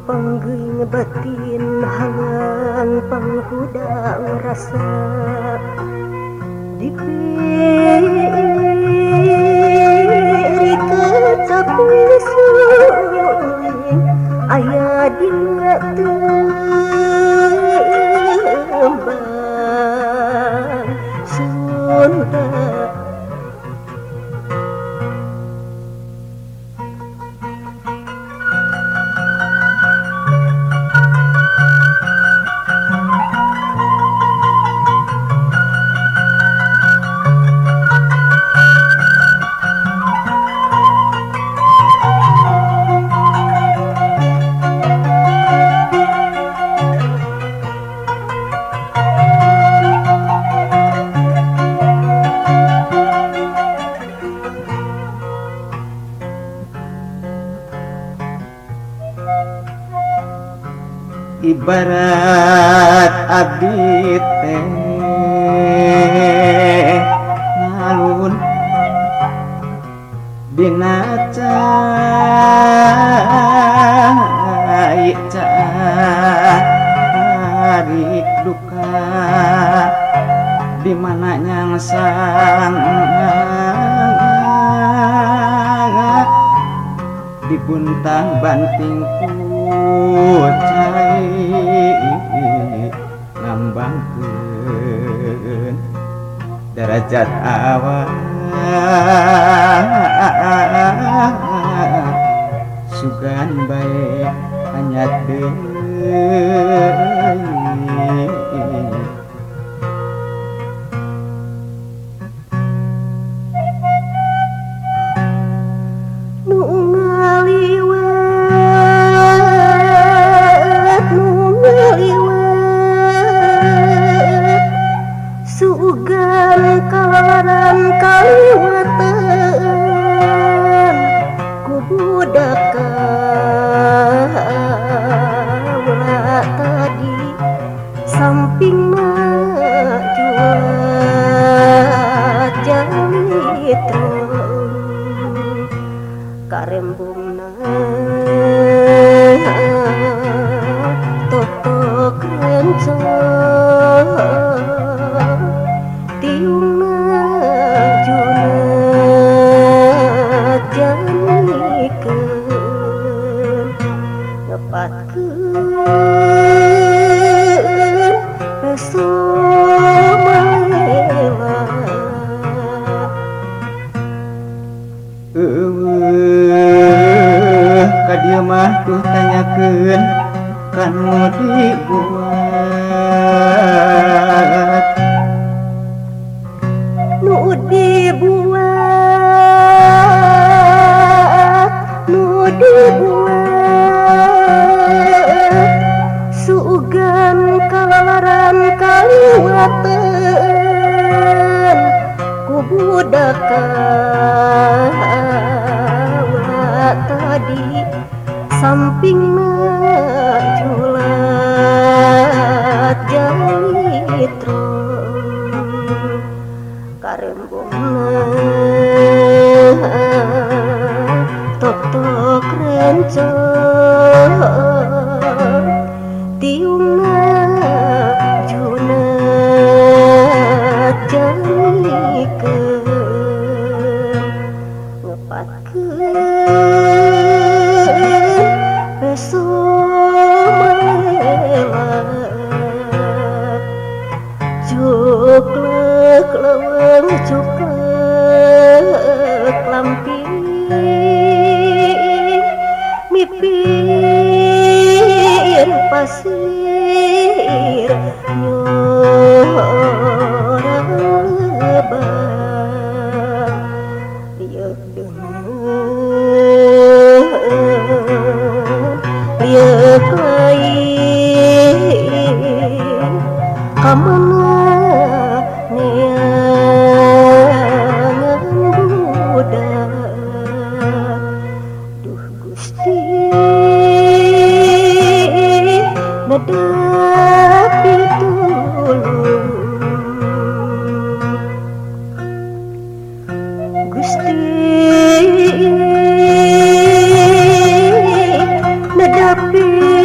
pangging batin hangan panghudang rasa dipiri kecapi suling aya dina tembang Sunda. Ibarat abdi teh ngalun dina cari duka di mana nyangsang diguntang banting cai ngambangkeun derajat awak sugan bae hanya deui sugan kalaran kaliwatan ku budak kaula tadi sampingna juat jalitro karembungna totok rencong tiungna junat janikeun ngepatkeun reso malela ka dieu mah tuh tanyakeun kanu dibuat nu dibuat sugan kalaran kaliwatan ku budak kaula tadi sampingna julat jalitro karembongna tok-tok rencong tiungna junat janikeun ngepatkeun reso malela cuklek leuweung cuklek lamping mipin pasir nyorang lebah lieu deungeun lieu lain kamana neangan budak duh Gusti nedapi tulung Gusti nedapi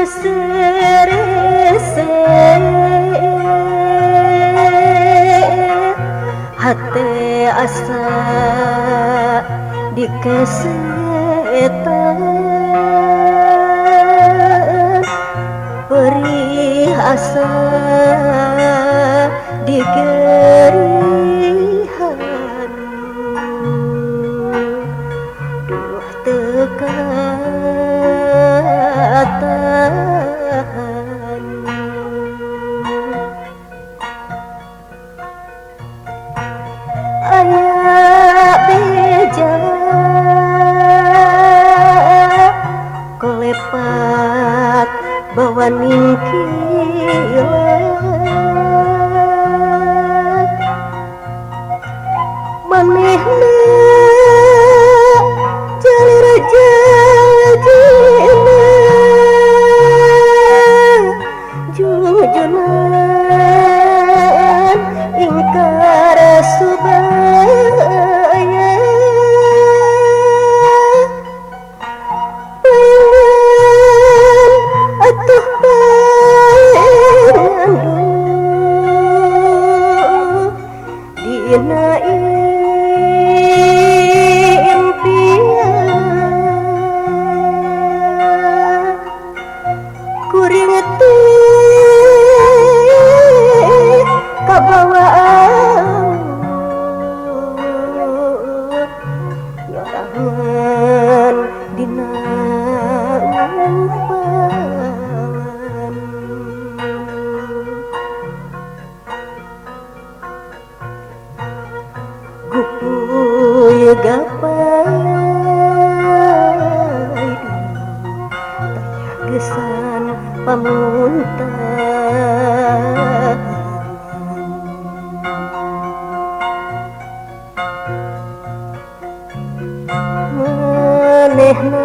serese hate asa dikesetan perih asa digerihan duh tekatan aya beja kolepat bawa ningkilat manehna jalir jajina jujunan ingkar subaya pengen atuh pengen dina impian kuring teh kabawaan nyorangan dina upan gupuy gapai taya gesan pamuntan manehna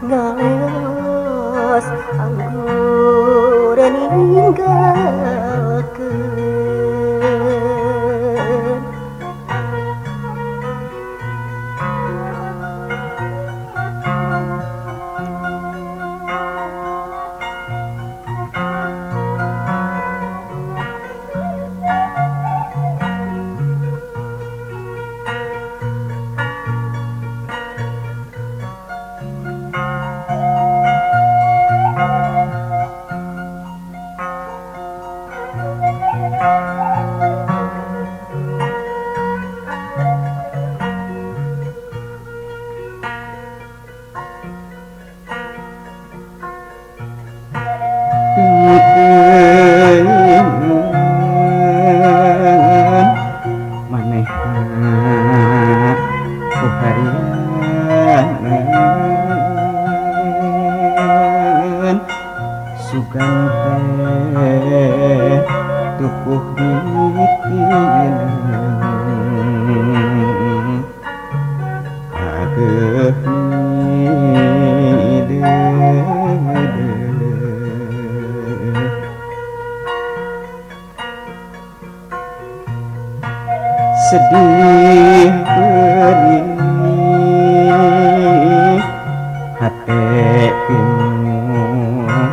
ngaleos anggur ninggalkeun manehna poharian sugan teh tukuh mikirin ageuh sedih perih hate pinuh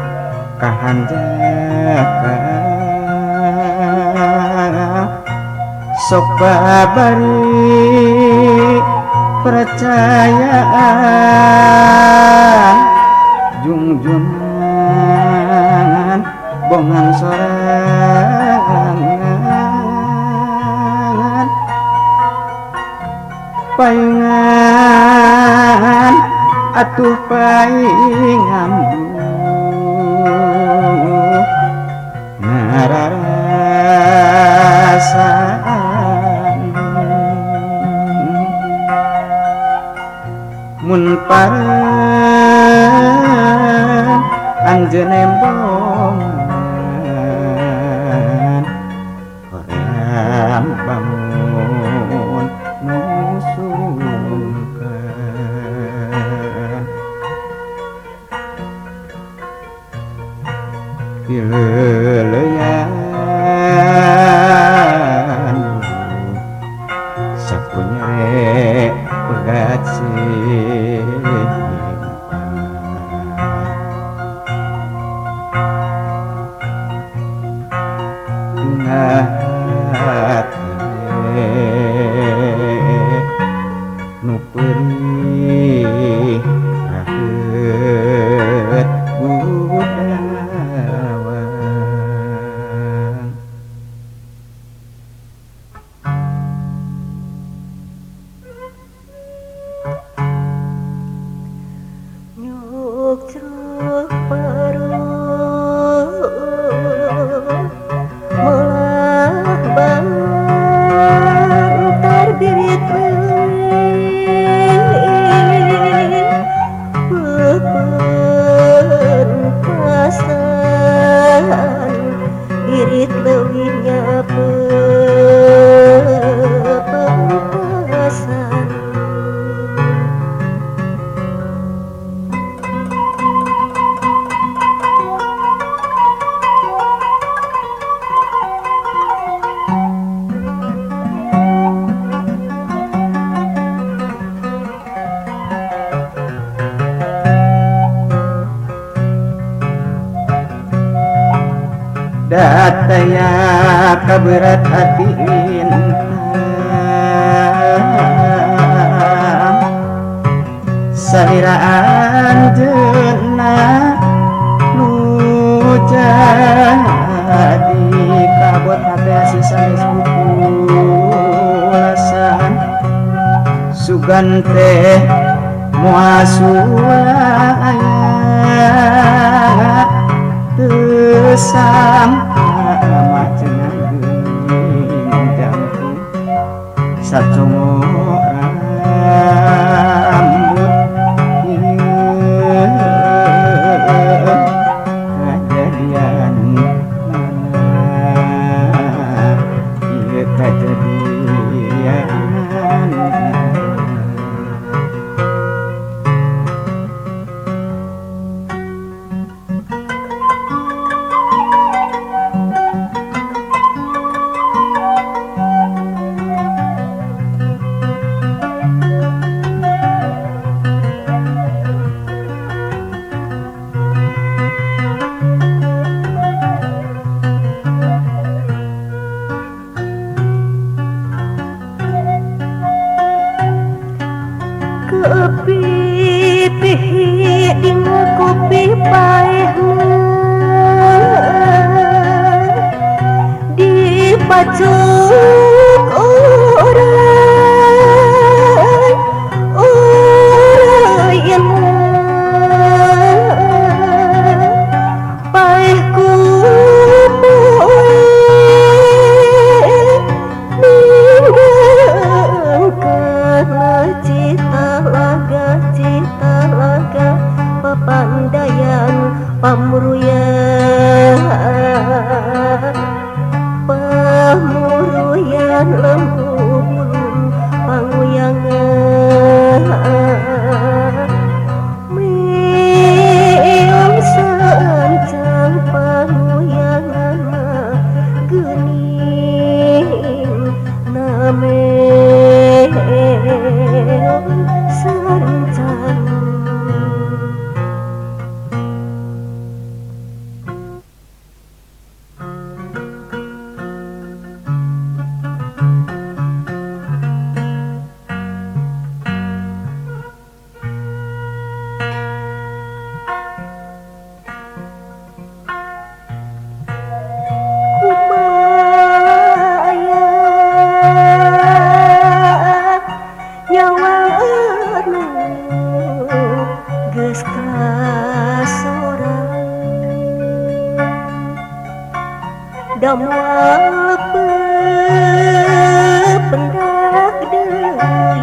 kahanjaka sok babari percayaan jungjunan bongan sorangan paingan atuh paingambu nararasaan mun pareun anjeun embongan hoream bangun nusungkan pileleyan sapunya pegat sih perih rahet budawang nyuk ceruk perut melah bantar birit pepentasan birit leuwihnya pepentasan dataya kaberat hati lintang sairaan jeuna nu jadi kabot hate sisa pupulasan sugan teh moal suaya sama cenah geuning jangku sacongo rambut kejadian mana ieu kejadian Kepipih dina kopi paehna dipacuk urayna paeh ku poe ninggangkeun cita laga papandayan pamuruyan lembu bulung panguyangan meong sancang panguyangan geuning nameong sancang damual pendak deui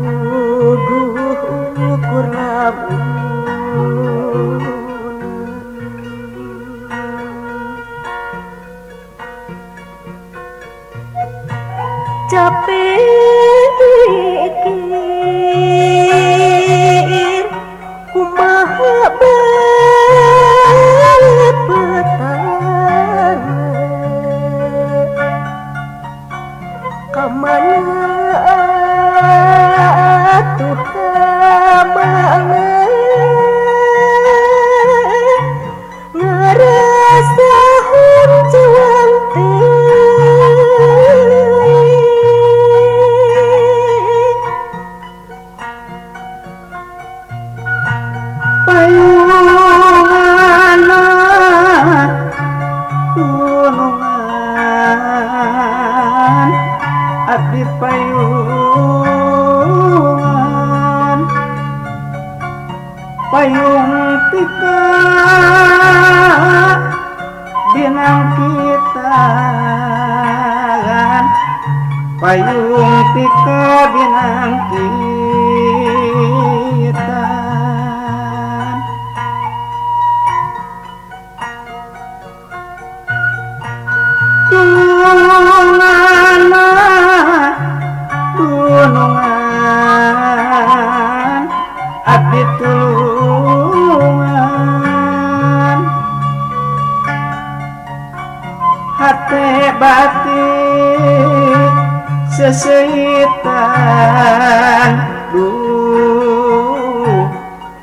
puguh ukur lamun capek mikir kumaha kamana atuh kamana ngarasa huncuang teuing abdi payungan payung tika binang kita payung tika binang kita tunungan abdi tulungan hate batik seseitan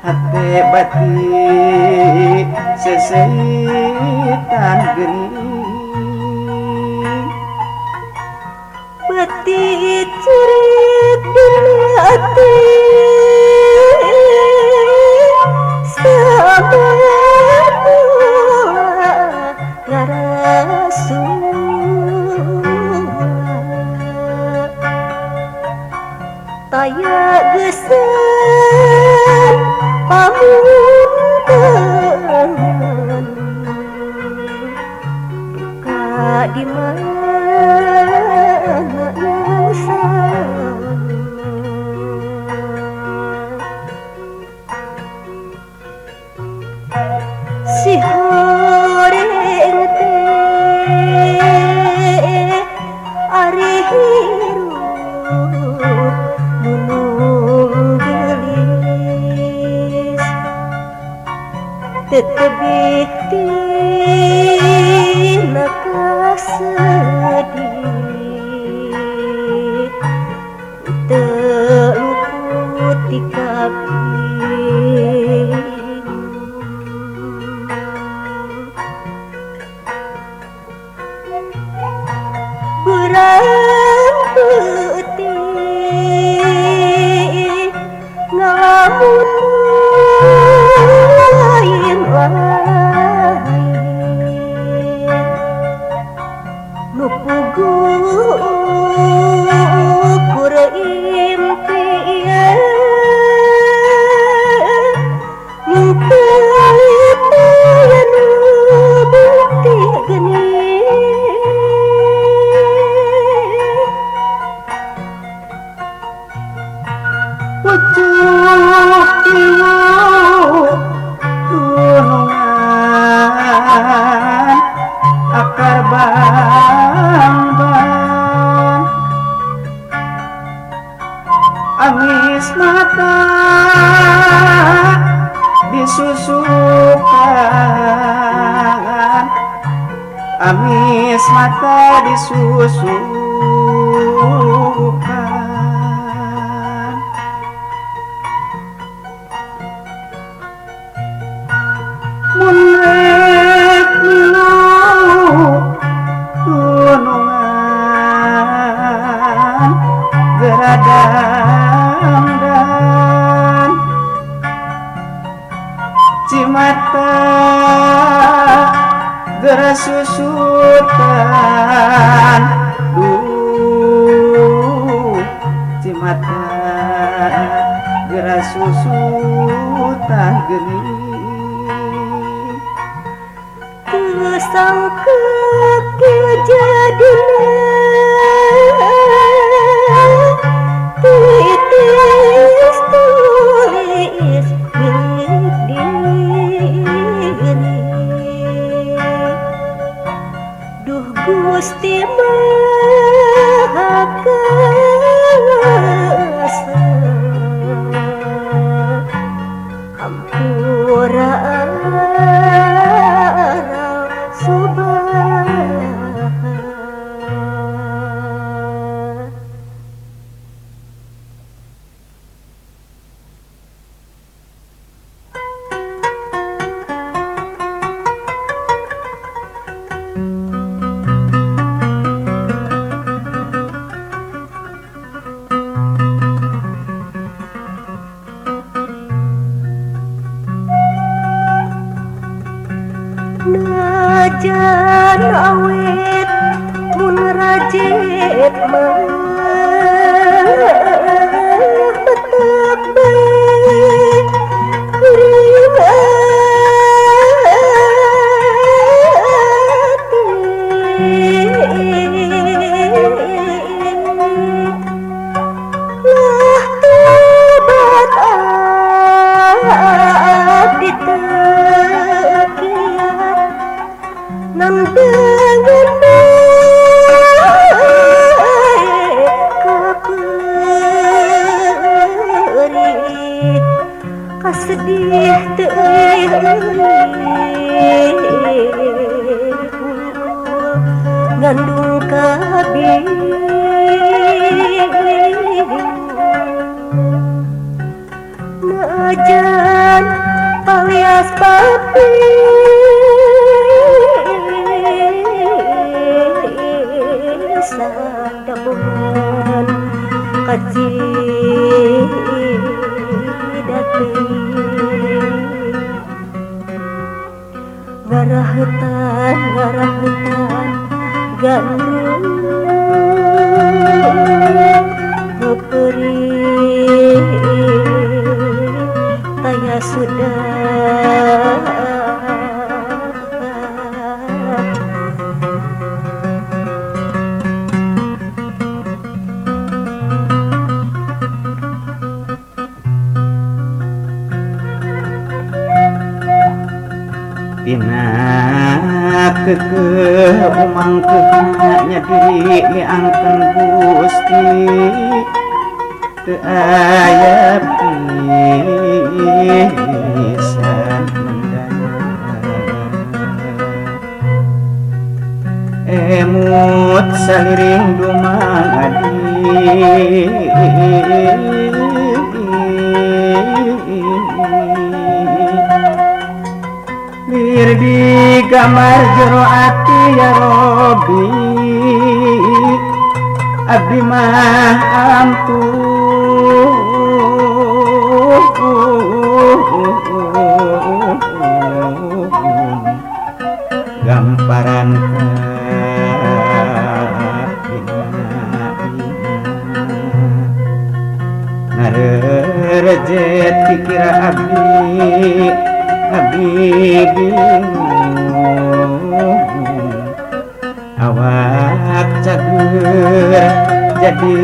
hate batik seseitan geuning Beti cerit dunia ati sama ngarasu taya gesan pamunten ka di mana si horeng teh ari hirup nunung gelis tetebih tina kasedih teu luput ti berang putih ngalamun lain nu pugu kur impian nu teu nu bukti geuning pucuk ieu tunungan akar bamban amis mata disusukan amis mata disusukan mun rek milu tunungan geradangdan cimata gerasusutan cimata gerasusutan geuning kesangka kejadian titis tulis milik diri duh Gusti Maha Kuasa hampura najan awet mun rajit mah papi sadabungan kaji dateng ngarahutan gandum ngeperi taya sudah tina keke umang kekanya diangkan Gusti teu aya pisan mendana emut saliring dumadi bir di kamar jero ati ya Robi abdi mah ampun gamparan ngarerejet pikir abdi awak cager jadi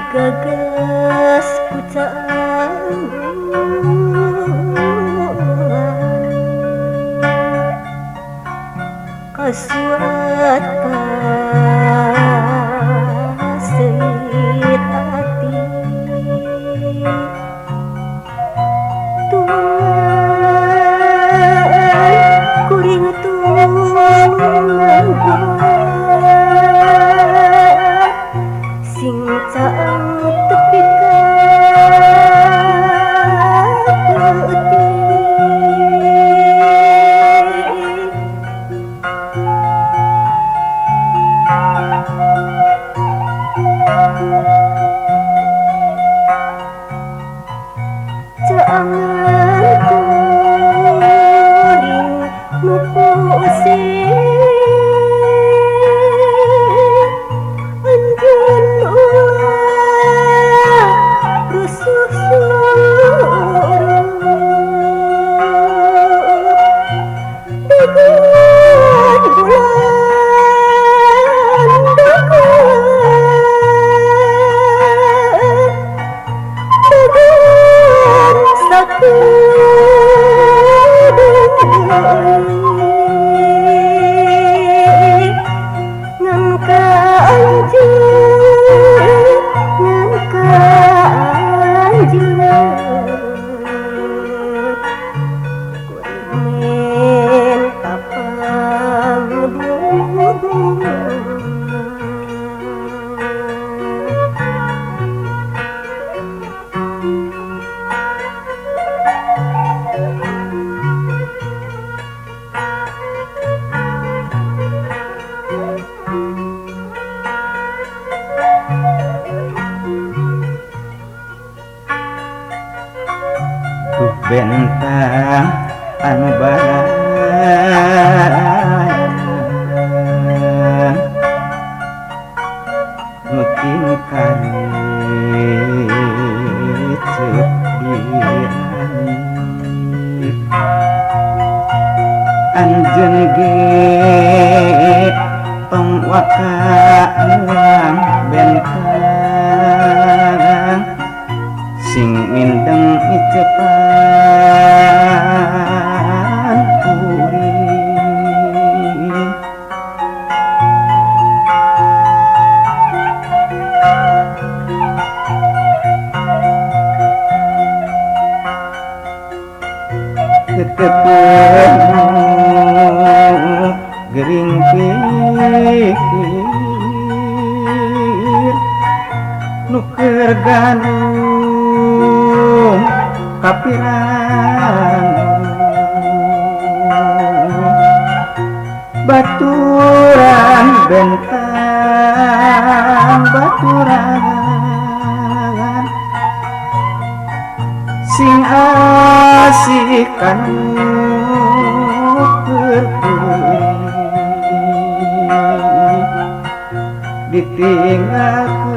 gagas pucaan kasuat kaseit hati Tuhan kuring tungan sing caang tepi ka caangan kuring nu pusing anjeun ulah rusuh suruh degan bulan degan sakedeung ngan ka anjeun ngan ka anjeun kuring tapang tuh bentang anu barang nutin karit sepiani anjeun ge wakaang bentang sing mindeng icepan kuring tetepen gering pikir nuker ganung kapirang baturan bentang baturan sing asik kanu ditinggalkan